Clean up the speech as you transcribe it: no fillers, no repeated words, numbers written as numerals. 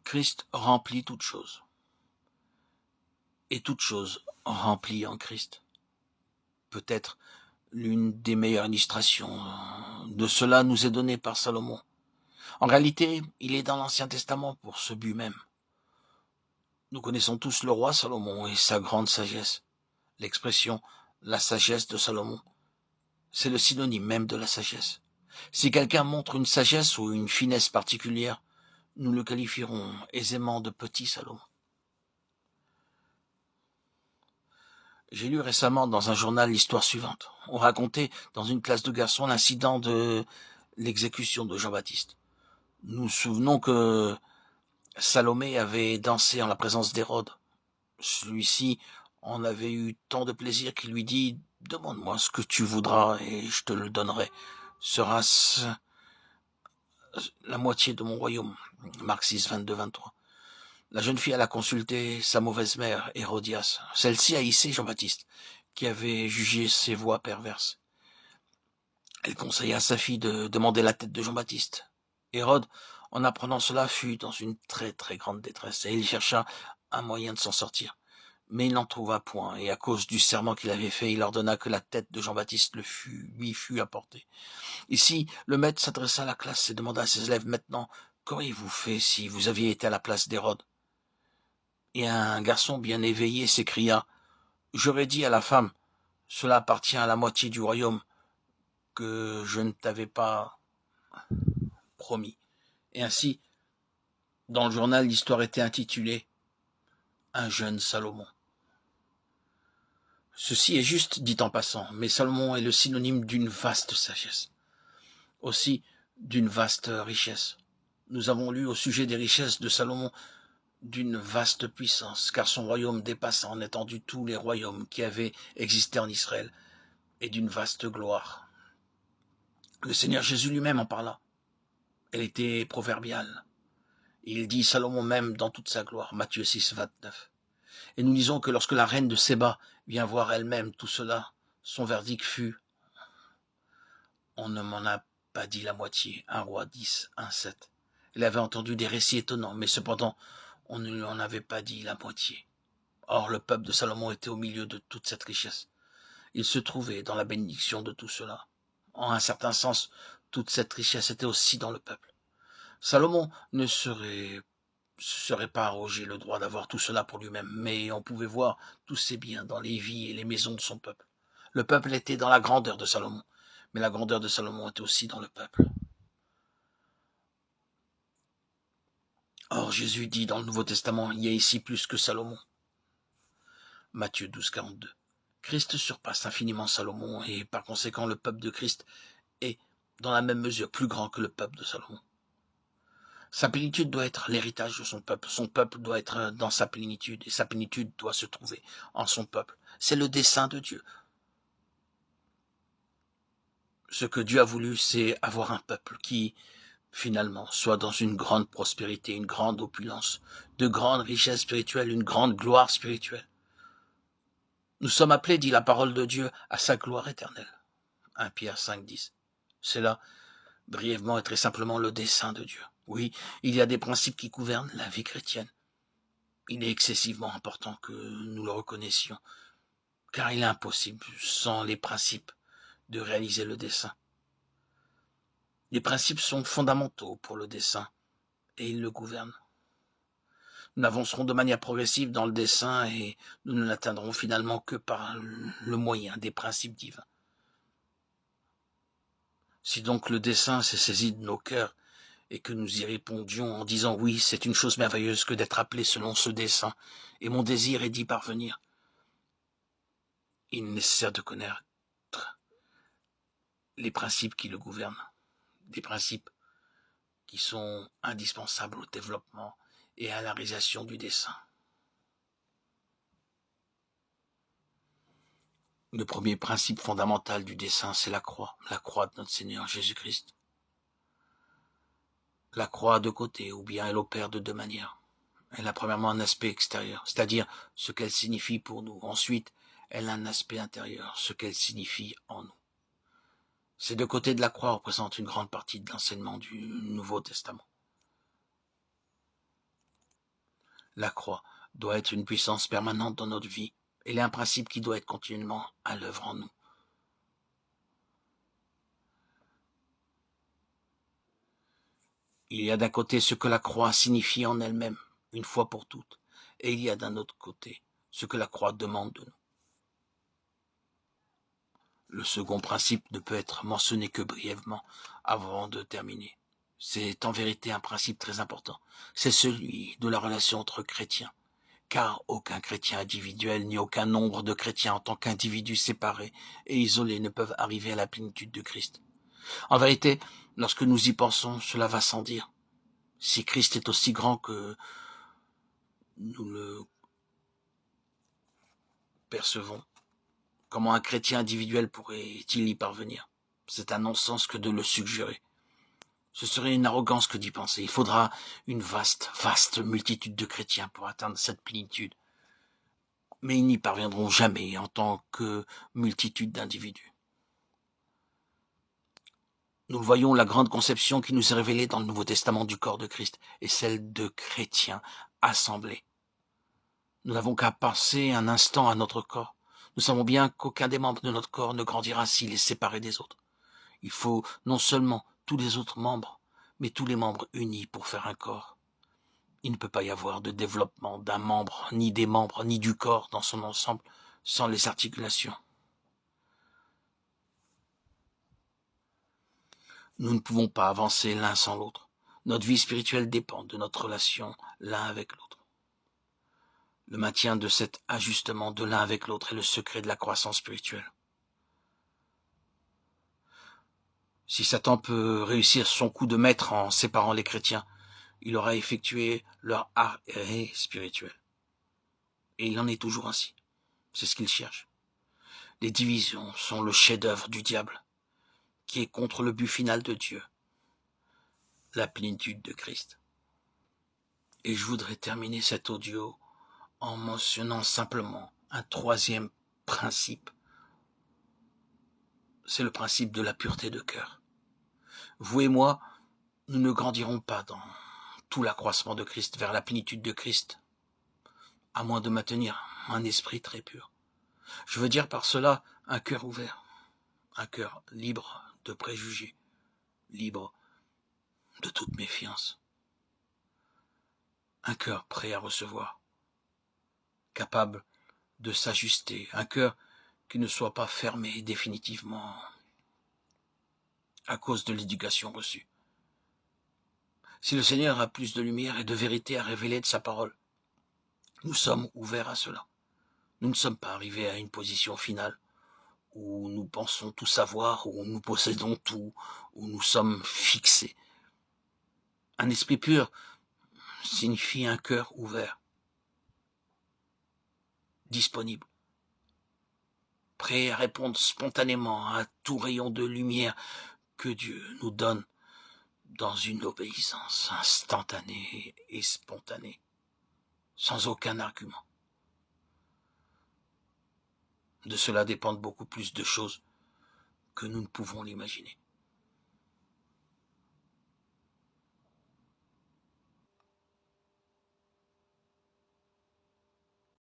Christ remplit toute chose. Et toute chose remplie en Christ. Peut-être l'une des meilleures illustrations de cela nous est donnée par Salomon. En réalité, il est dans l'Ancien Testament pour ce but même. Nous connaissons tous le roi Salomon et sa grande sagesse. L'expression « la sagesse de Salomon », c'est le synonyme même de la sagesse. Si quelqu'un montre une sagesse ou une finesse particulière, nous le qualifierons aisément de petit Salomon. J'ai lu récemment dans un journal l'histoire suivante. On racontait dans une classe de garçons l'incident de l'exécution de Jean-Baptiste. Nous nous souvenons que Salomé avait dansé en la présence d'Hérode. Celui-ci en avait eu tant de plaisir qu'il lui dit « Demande-moi ce que tu voudras et je te le donnerai. Sera-ce la moitié de mon royaume ?» Marc 6, 22, 23. La jeune fille alla consulter sa mauvaise mère, Hérodias. Celle-ci haïssait Jean-Baptiste, qui avait jugé ses voies perverses. Elle conseilla à sa fille de demander la tête de Jean-Baptiste. Hérode, en apprenant cela, fut dans une très très grande détresse, et il chercha un moyen de s'en sortir. Mais il n'en trouva point, et à cause du serment qu'il avait fait, il ordonna que la tête de Jean-Baptiste lui fût apportée. Ici, le maître s'adressa à la classe et demanda à ses élèves, « Maintenant, qu'auriez-vous fait si vous aviez été à la place d'Hérode ?» Et un garçon bien éveillé s'écria, « J'aurais dit à la femme, cela appartient à la moitié du royaume que je ne t'avais pas promis. » Et ainsi, dans le journal, l'histoire était intitulée « Un jeune Salomon ». Ceci est juste dit en passant, mais Salomon est le synonyme d'une vaste sagesse, aussi d'une vaste richesse. Nous avons lu au sujet des richesses de Salomon d'une vaste puissance, car son royaume dépasse en étendue tous les royaumes qui avaient existé en Israël, et d'une vaste gloire. Le Seigneur Jésus lui-même en parla. Elle était proverbiale. Il dit Salomon même dans toute sa gloire, Matthieu 6, 29. Et nous lisons que lorsque la reine de Séba vient voir elle-même tout cela, son verdict fut « On ne m'en a pas dit la moitié » 1 Roi 10, 1, 7. Elle avait entendu des récits étonnants, mais cependant, on ne lui en avait pas dit la moitié. Or, le peuple de Salomon était au milieu de toute cette richesse. Il se trouvait dans la bénédiction de tout cela. En un certain sens, toute cette richesse était aussi dans le peuple. Salomon ne serait pas arrogé le droit d'avoir tout cela pour lui-même, mais on pouvait voir tous ses biens dans les vies et les maisons de son peuple. Le peuple était dans la grandeur de Salomon, mais la grandeur de Salomon était aussi dans le peuple. Or, Jésus dit dans le Nouveau Testament, il y a ici plus que Salomon. Matthieu 12, 42. Christ surpasse infiniment Salomon et par conséquent le peuple de Christ est dans la même mesure plus grand que le peuple de Salomon. Sa plénitude doit être l'héritage de son peuple doit être dans sa plénitude et sa plénitude doit se trouver en son peuple. C'est le dessein de Dieu. Ce que Dieu a voulu, c'est avoir un peuple qui, finalement, soit dans une grande prospérité, une grande opulence, de grandes richesses spirituelles, une grande gloire spirituelle. Nous sommes appelés, dit la parole de Dieu, à sa gloire éternelle. 1 Pierre 5, 10. C'est là, brièvement et très simplement, le dessein de Dieu. Oui, il y a des principes qui gouvernent la vie chrétienne. Il est excessivement important que nous le reconnaissions, car il est impossible, sans les principes, de réaliser le dessein. Les principes sont fondamentaux pour le dessein, et ils le gouvernent. Nous avancerons de manière progressive dans le dessein, et nous ne l'atteindrons finalement que par le moyen des principes divins. Si donc le dessein s'est saisi de nos cœurs, et que nous y répondions en disant « Oui, c'est une chose merveilleuse que d'être appelé selon ce dessein, et mon désir est d'y parvenir », il est nécessaire de connaître les principes qui le gouvernent, des principes qui sont indispensables au développement et à la réalisation du dessein. Le premier principe fondamental du dessein, c'est la croix de notre Seigneur Jésus-Christ. La croix a deux côtés, ou bien elle opère de deux manières. Elle a premièrement un aspect extérieur, c'est-à-dire ce qu'elle signifie pour nous. Ensuite, elle a un aspect intérieur, ce qu'elle signifie en nous. Ces deux côtés de la croix représentent une grande partie de l'enseignement du Nouveau Testament. La croix doit être une puissance permanente dans notre vie. Elle est un principe qui doit être continuellement à l'œuvre en nous. Il y a d'un côté ce que la croix signifie en elle-même, une fois pour toutes, et il y a d'un autre côté ce que la croix demande de nous. Le second principe ne peut être mentionné que brièvement avant de terminer. C'est en vérité un principe très important. C'est celui de la relation entre chrétiens. Car aucun chrétien individuel ni aucun nombre de chrétiens en tant qu'individus séparés et isolés ne peuvent arriver à la plénitude de Christ. En vérité, lorsque nous y pensons, cela va sans dire. Si Christ est aussi grand que nous le percevons, comment un chrétien individuel pourrait-il y parvenir? C'est un non-sens que de le suggérer. Ce serait une arrogance que d'y penser. Il faudra une vaste multitude de chrétiens pour atteindre cette plénitude. Mais ils n'y parviendront jamais en tant que multitude d'individus. Nous le voyons, la grande conception qui nous est révélée dans le Nouveau Testament du corps de Christ est celle de chrétiens assemblés. Nous n'avons qu'à penser un instant à notre corps. Nous savons bien qu'aucun des membres de notre corps ne grandira s'il est séparé des autres. Il faut non seulement tous les autres membres, mais tous les membres unis pour faire un corps. Il ne peut pas y avoir de développement d'un membre, ni des membres, ni du corps dans son ensemble, sans les articulations. Nous ne pouvons pas avancer l'un sans l'autre. Notre vie spirituelle dépend de notre relation l'un avec l'autre. Le maintien de cet ajustement de l'un avec l'autre est le secret de la croissance spirituelle. Si Satan peut réussir son coup de maître en séparant les chrétiens, il aura effectué leur arrêt spirituel. Et il en est toujours ainsi. C'est ce qu'il cherche. Les divisions sont le chef-d'œuvre du diable, qui est contre le but final de Dieu, la plénitude de Christ. Et je voudrais terminer cet audio en mentionnant simplement un troisième principe. C'est le principe de la pureté de cœur. Vous et moi, nous ne grandirons pas dans tout l'accroissement de Christ vers la plénitude de Christ, à moins de maintenir un esprit très pur. Je veux dire par cela un cœur ouvert, un cœur libre de préjugés, libre de toute méfiance, un cœur prêt à recevoir, capable de s'ajuster, un cœur qui ne soit pas fermé définitivement à cause de l'éducation reçue. Si le Seigneur a plus de lumière et de vérité à révéler de sa parole, nous sommes ouverts à cela. Nous ne sommes pas arrivés à une position finale où nous pensons tout savoir, où nous possédons tout, où nous sommes fixés. Un esprit pur signifie un cœur ouvert, disponible, prêt à répondre spontanément à tout rayon de lumière que Dieu nous donne dans une obéissance instantanée et spontanée, sans aucun argument. De cela dépendent beaucoup plus de choses que nous ne pouvons l'imaginer.